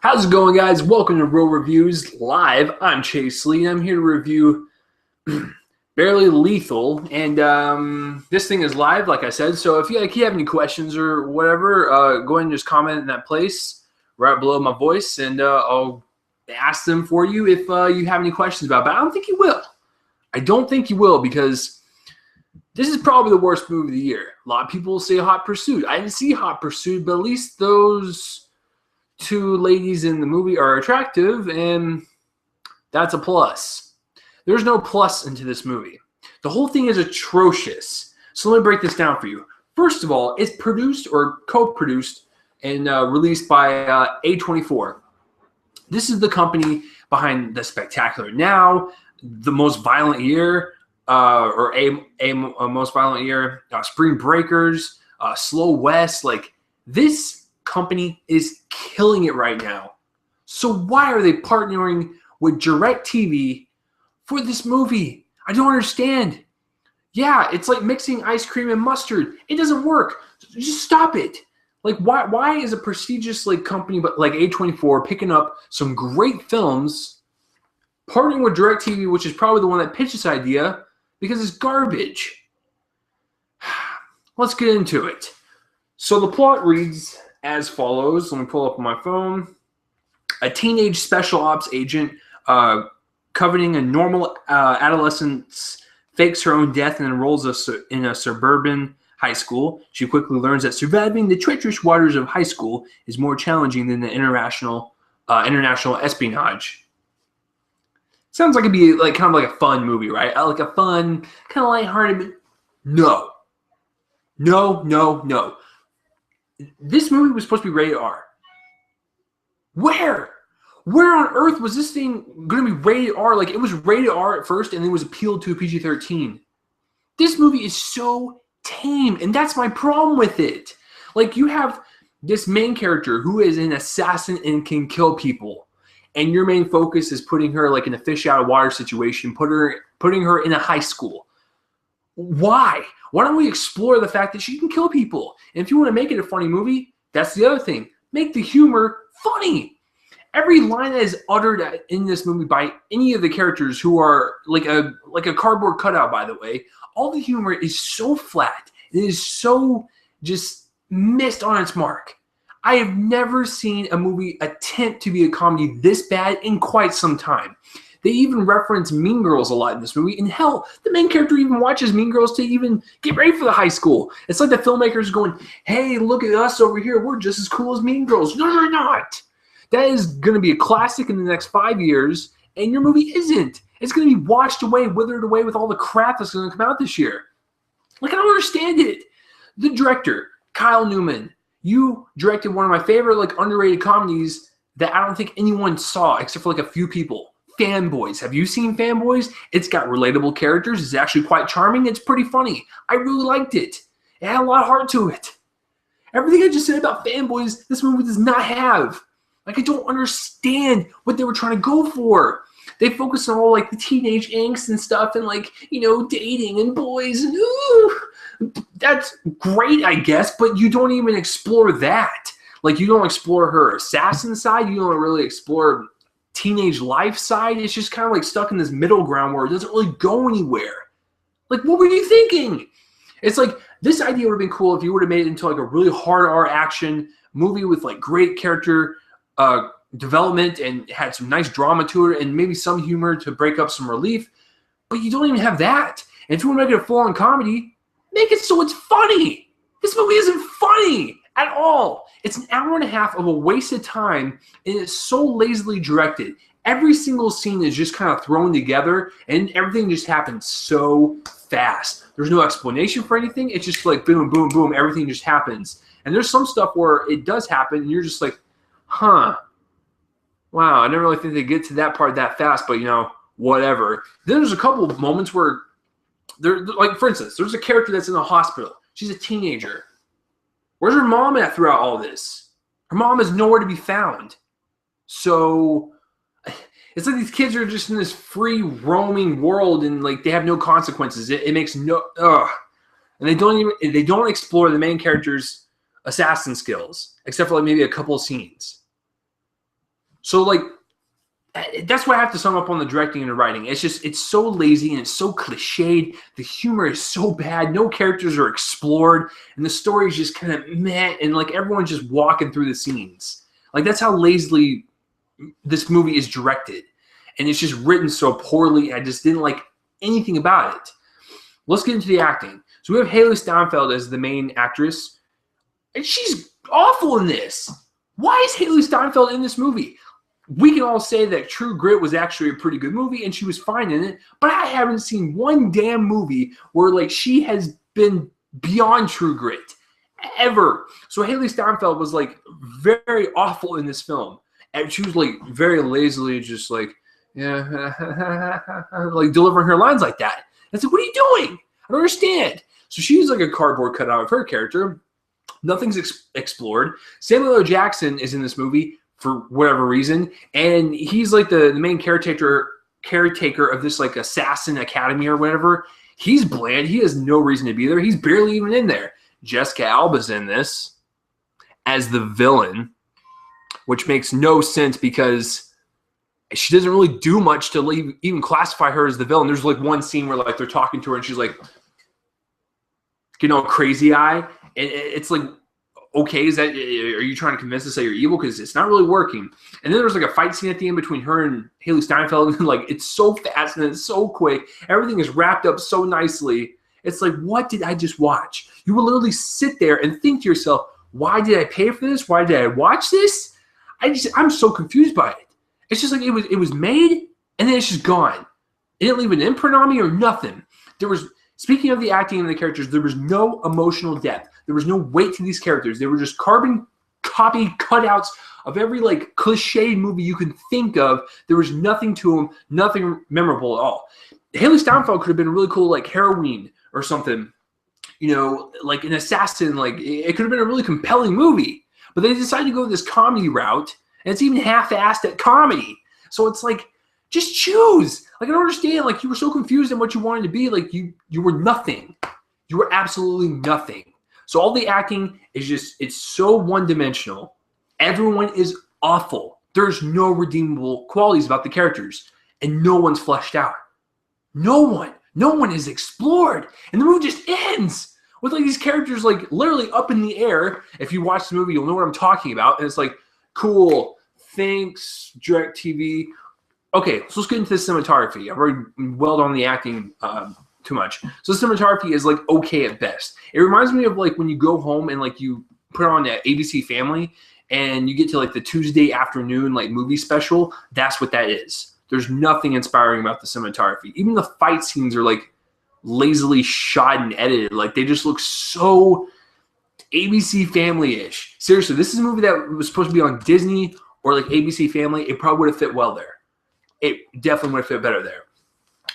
How's it going, guys? Welcome to Real Reviews Live. I'm Chase Lee, and I'm here to review Barely Lethal. And this thing is live, like I said. So if you have any questions or whatever, go ahead and just comment in that place right below my voice, and I'll ask them for you if you have any questions about it. But I don't think you will. I don't think you will, because this is probably the worst movie of the year. A lot of people say Hot Pursuit. I didn't see Hot Pursuit, but at least those two ladies in the movie are attractive, and that's a plus. There's no plus into this movie. The whole thing is atrocious. So let me break this down for you. First of all, it's produced or co-produced and released by A24. This is the company behind The Spectacular Now, The Most Violent Year, or a Most Violent Year, Spring Breakers, Slow West. Like, this company is killing it right now. So why are they partnering with DirecTV for this movie? I don't understand. Yeah, it's like mixing ice cream and mustard. It doesn't work. Just stop it. Like, why is a prestigious company but like A24 picking up some great films, partnering with DirecTV, which is probably the one that pitched this idea, because it's garbage. Let's get into it. So the plot reads as follows. Let me pull up on my phone. A teenage special ops agent coveting a normal adolescence fakes her own death and enrolls in a suburban high school. She quickly learns that surviving the treacherous waters of high school is more challenging than the international espionage. Sounds like it'd be kind of like a fun movie, right? Like a fun, kind of lighthearted. No. This movie was supposed to be rated R. Where on earth was this thing going to be rated R? Like, it was rated R at first and then was appealed to PG-13. This movie is so tame, and that's my problem with it. Like, you have this main character who is an assassin and can kill people, and your main focus is putting her in a fish out of water situation, putting her in a high school. Why? Why don't we explore the fact that she can kill people? And if you want to make it a funny movie, that's the other thing. Make the humor funny. Every line that is uttered in this movie by any of the characters, who are like a cardboard cutout, by the way, all the humor is so flat. It is so just missed on its mark. I have never seen a movie attempt to be a comedy this bad in quite some time. They even reference Mean Girls a lot in this movie. And hell, the main character even watches Mean Girls to even get ready for the high school. It's like the filmmakers going, hey, look at us over here. We're just as cool as Mean Girls. No, you're not. That is going to be a classic in the next 5 years, and your movie isn't. It's going to be washed away, withered away with all the crap that's going to come out this year. I don't understand it. The director, Kyle Newman, you directed one of my favorite underrated comedies that I don't think anyone saw except for a few people. Fanboys. Have you seen Fanboys? It's got relatable characters. It's actually quite charming. It's pretty funny. I really liked it. It had a lot of heart to it. Everything I just said about Fanboys, this movie does not have. I don't understand what they were trying to go for. They focus on all the teenage angst and stuff, and dating and boys, and ooh, that's great, I guess, but you don't even explore that. You don't explore her assassin side. You don't really explore teenage life side. It's just kind of stuck in this middle ground where it doesn't really go anywhere. What were you thinking? It's this idea would have been cool if you would have made it into a really hard R action movie with great character development and had some nice drama to it and maybe some humor to break up some relief. But you don't even have that. And if you want to make it a full-on comedy, make it so it's funny. This movie isn't funny at all. It's an hour and a half of a wasted time, and it's so lazily directed. Every single scene is just kind of thrown together, and everything just happens so fast. There's no explanation for anything. It's just boom, boom, boom. Everything just happens. And there's some stuff where it does happen, and you're just huh. Wow, I never really think they get to that part that fast, but whatever. Then there's a couple of moments where for instance, there's a character that's in the hospital. She's a teenager. Where's her mom at throughout all this? Her mom is nowhere to be found. So it's these kids are just in this free roaming world, and they have no consequences. It makes no and they don't explore the main character's assassin skills except for maybe a couple of scenes. So like that's what I have to sum up on the directing and the writing. It's so lazy and it's so cliched. The humor is so bad. No characters are explored, and the story is just kind of meh. And like everyone's just walking through the scenes. Like that's how lazily this movie is directed, and it's just written so poorly. I just didn't like anything about it. Let's get into the acting. So we have Haley Steinfeld as the main actress, and she's awful in this. Why is Haley Steinfeld in this movie? We can all say that True Grit was actually a pretty good movie and she was fine in it, but I haven't seen one damn movie where like she has been beyond True Grit ever. So Haley Steinfeld was like very awful in this film, and she was like very lazily just like, yeah, like delivering her lines like that. It's like, what are you doing? I don't understand. So she's like a cardboard cutout of her character. Nothing's explored. Samuel L. Jackson is in this movie for whatever reason, and he's like the main caretaker of this like assassin academy or whatever. He's bland. He has no reason to be there. He's barely even in there. Jessica Alba's in this as the villain, which makes no sense because she doesn't really do much to even classify her as the villain. There's like one scene where like they're talking to her and she's like, you know, crazy eye, and it's like, okay, are you trying to convince us that you're evil? Because it's not really working. And then there's like a fight scene at the end between her and Haley Steinfeld, and like it's so fast and it's so quick. Everything is wrapped up so nicely. It's like, what did I just watch? You will literally sit there and think to yourself, why did I pay for this? Why did I watch this? I'm so confused by it. It's just like it was made and then it's just gone. It didn't leave an imprint on me or nothing. Speaking of the acting and the characters, there was no emotional depth. There was no weight to these characters. They were just carbon copy cutouts of every like cliched movie you can think of. There was nothing to them, nothing memorable at all. Haley Steinfeld could have been a really cool like heroine or something, you know, like an assassin. Like it could have been a really compelling movie. But they decided to go this comedy route, and it's even half-assed at comedy. So it's like, just choose. Like, I don't understand. Like, you were so confused in what you wanted to be. Like, you were nothing. You were absolutely nothing. So all the acting is just, it's so one-dimensional. Everyone is awful. There's no redeemable qualities about the characters. And no one's fleshed out. No one is explored. And the movie just ends with, like, these characters, like, literally up in the air. If you watch the movie, you'll know what I'm talking about. And it's like, cool. Thanks, DirecTV. Okay, so let's get into the cinematography. I've already dwelled on the acting too much. So the cinematography is like okay at best. It reminds me of like when you go home and like you put on the ABC Family and you get to like the Tuesday afternoon like movie special. That's what that is. There's nothing inspiring about the cinematography. Even the fight scenes are like lazily shot and edited. Like they just look so ABC Family-ish. Seriously, this is a movie that was supposed to be on Disney or like ABC Family. It probably would have fit well there. It definitely would have fit better there.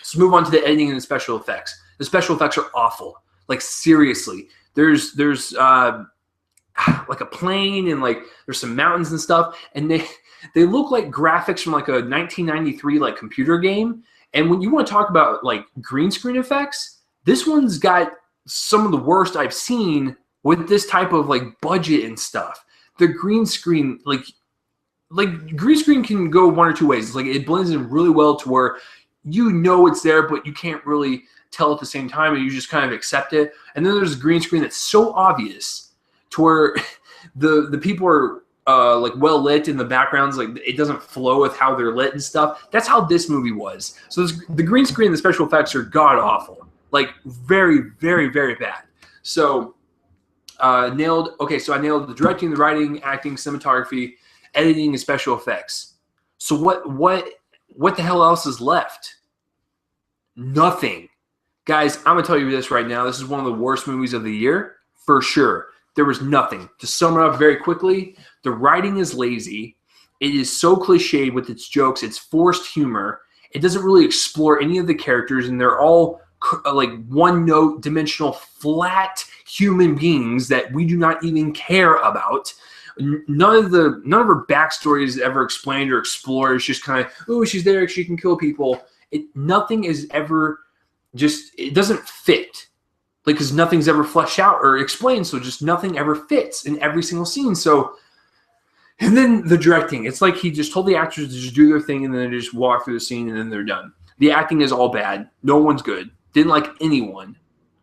So move on to the editing and the special effects. The special effects are awful. Like seriously, there's like a plane and like there's some mountains and stuff, and they look like graphics from like a 1993 like computer game. And when you want to talk about like green screen effects, this one's got some of the worst I've seen with this type of like budget and stuff. The green screen like green screen can go one or two ways. It's like it blends in really well to where you know it's there, but you can't really tell at the same time, and you just kind of accept it. And then there's a green screen that's so obvious to where the people are like well lit in the backgrounds, like it doesn't flow with how they're lit and stuff. That's how this movie was. So the green screen and the special effects are god awful, like very, very, very bad. So nailed. Okay, so I nailed the directing, the writing, acting, cinematography, editing, and special effects. So what the hell else is left? Nothing. Guys, I'm going to tell you this right now. This is one of the worst movies of the year, for sure. There was nothing. To sum it up very quickly, the writing is lazy. It is so cliched with its jokes. It's forced humor. It doesn't really explore any of the characters, and they're all like one-note, dimensional, flat human beings that we do not even care about. None of her backstory is ever explained or explored. It's just kind of, oh, she's there, she can kill people. Nothing is ever just, it doesn't fit. Like, because nothing's ever fleshed out or explained, so just nothing ever fits in every single scene. So And then the directing. It's like he just told the actors to just do their thing and then they just walk through the scene and then they're done. The acting is all bad. No one's good. Didn't like anyone.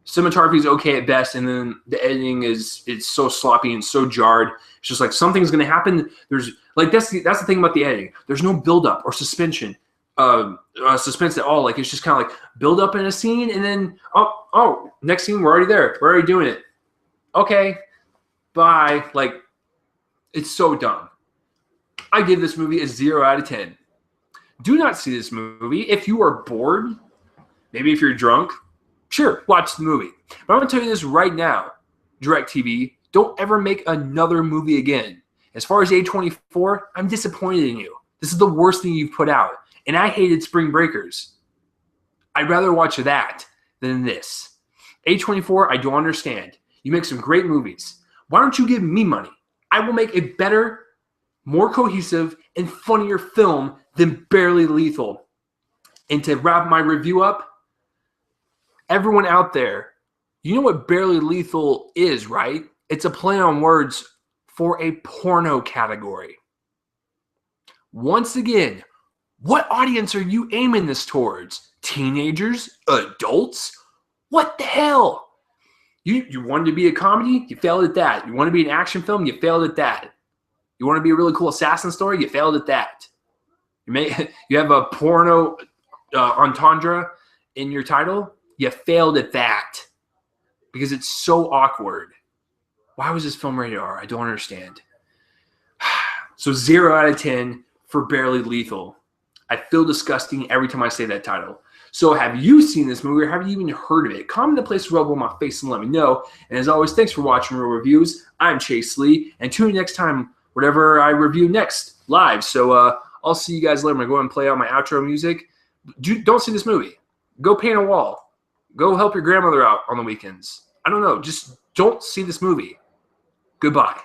Cinematography is okay at best, and then the editing it's so sloppy and so jarred. It's just like something's going to happen. There's like that's the thing about the editing. There's no buildup or suspense at all. Like it's just kind of like build up in a scene, and then oh, next scene we're already there. We're already doing it. Okay, bye. Like it's so dumb. I give this movie a 0 out of 10. Do not see this movie if you are bored. Maybe if you're drunk. Sure, watch the movie. But I'm going to tell you this right now, DirecTV, don't ever make another movie again. As far as A24, I'm disappointed in you. This is the worst thing you've put out. And I hated Spring Breakers. I'd rather watch that than this. A24, I don't understand. You make some great movies. Why don't you give me money? I will make a better, more cohesive, and funnier film than Barely Lethal. And to wrap my review up, everyone out there, you know what Barely Lethal is, right? It's a play on words for a porno category. Once again, what audience are you aiming this towards? Teenagers? Adults? What the hell? You wanted to be a comedy? You failed at that. You want to be an action film? You failed at that. You want to be a really cool assassin story? You failed at that. You have a porno entendre in your title? You failed at that because it's so awkward. Why was this film rated R? I don't understand. So 0 out of 10 for Barely Lethal. I feel disgusting every time I say that title. So have you seen this movie or have you even heard of it? Comment in the place rub on my face and let me know. And as always, thanks for watching Real Reviews. I'm Chase Lee. And tune in next time, whatever I review next, live. So I'll see you guys later. I'm going to go and play out my outro music. Don't see this movie. Go paint a wall. Go help your grandmother out on the weekends. I don't know. Just don't see this movie. Goodbye.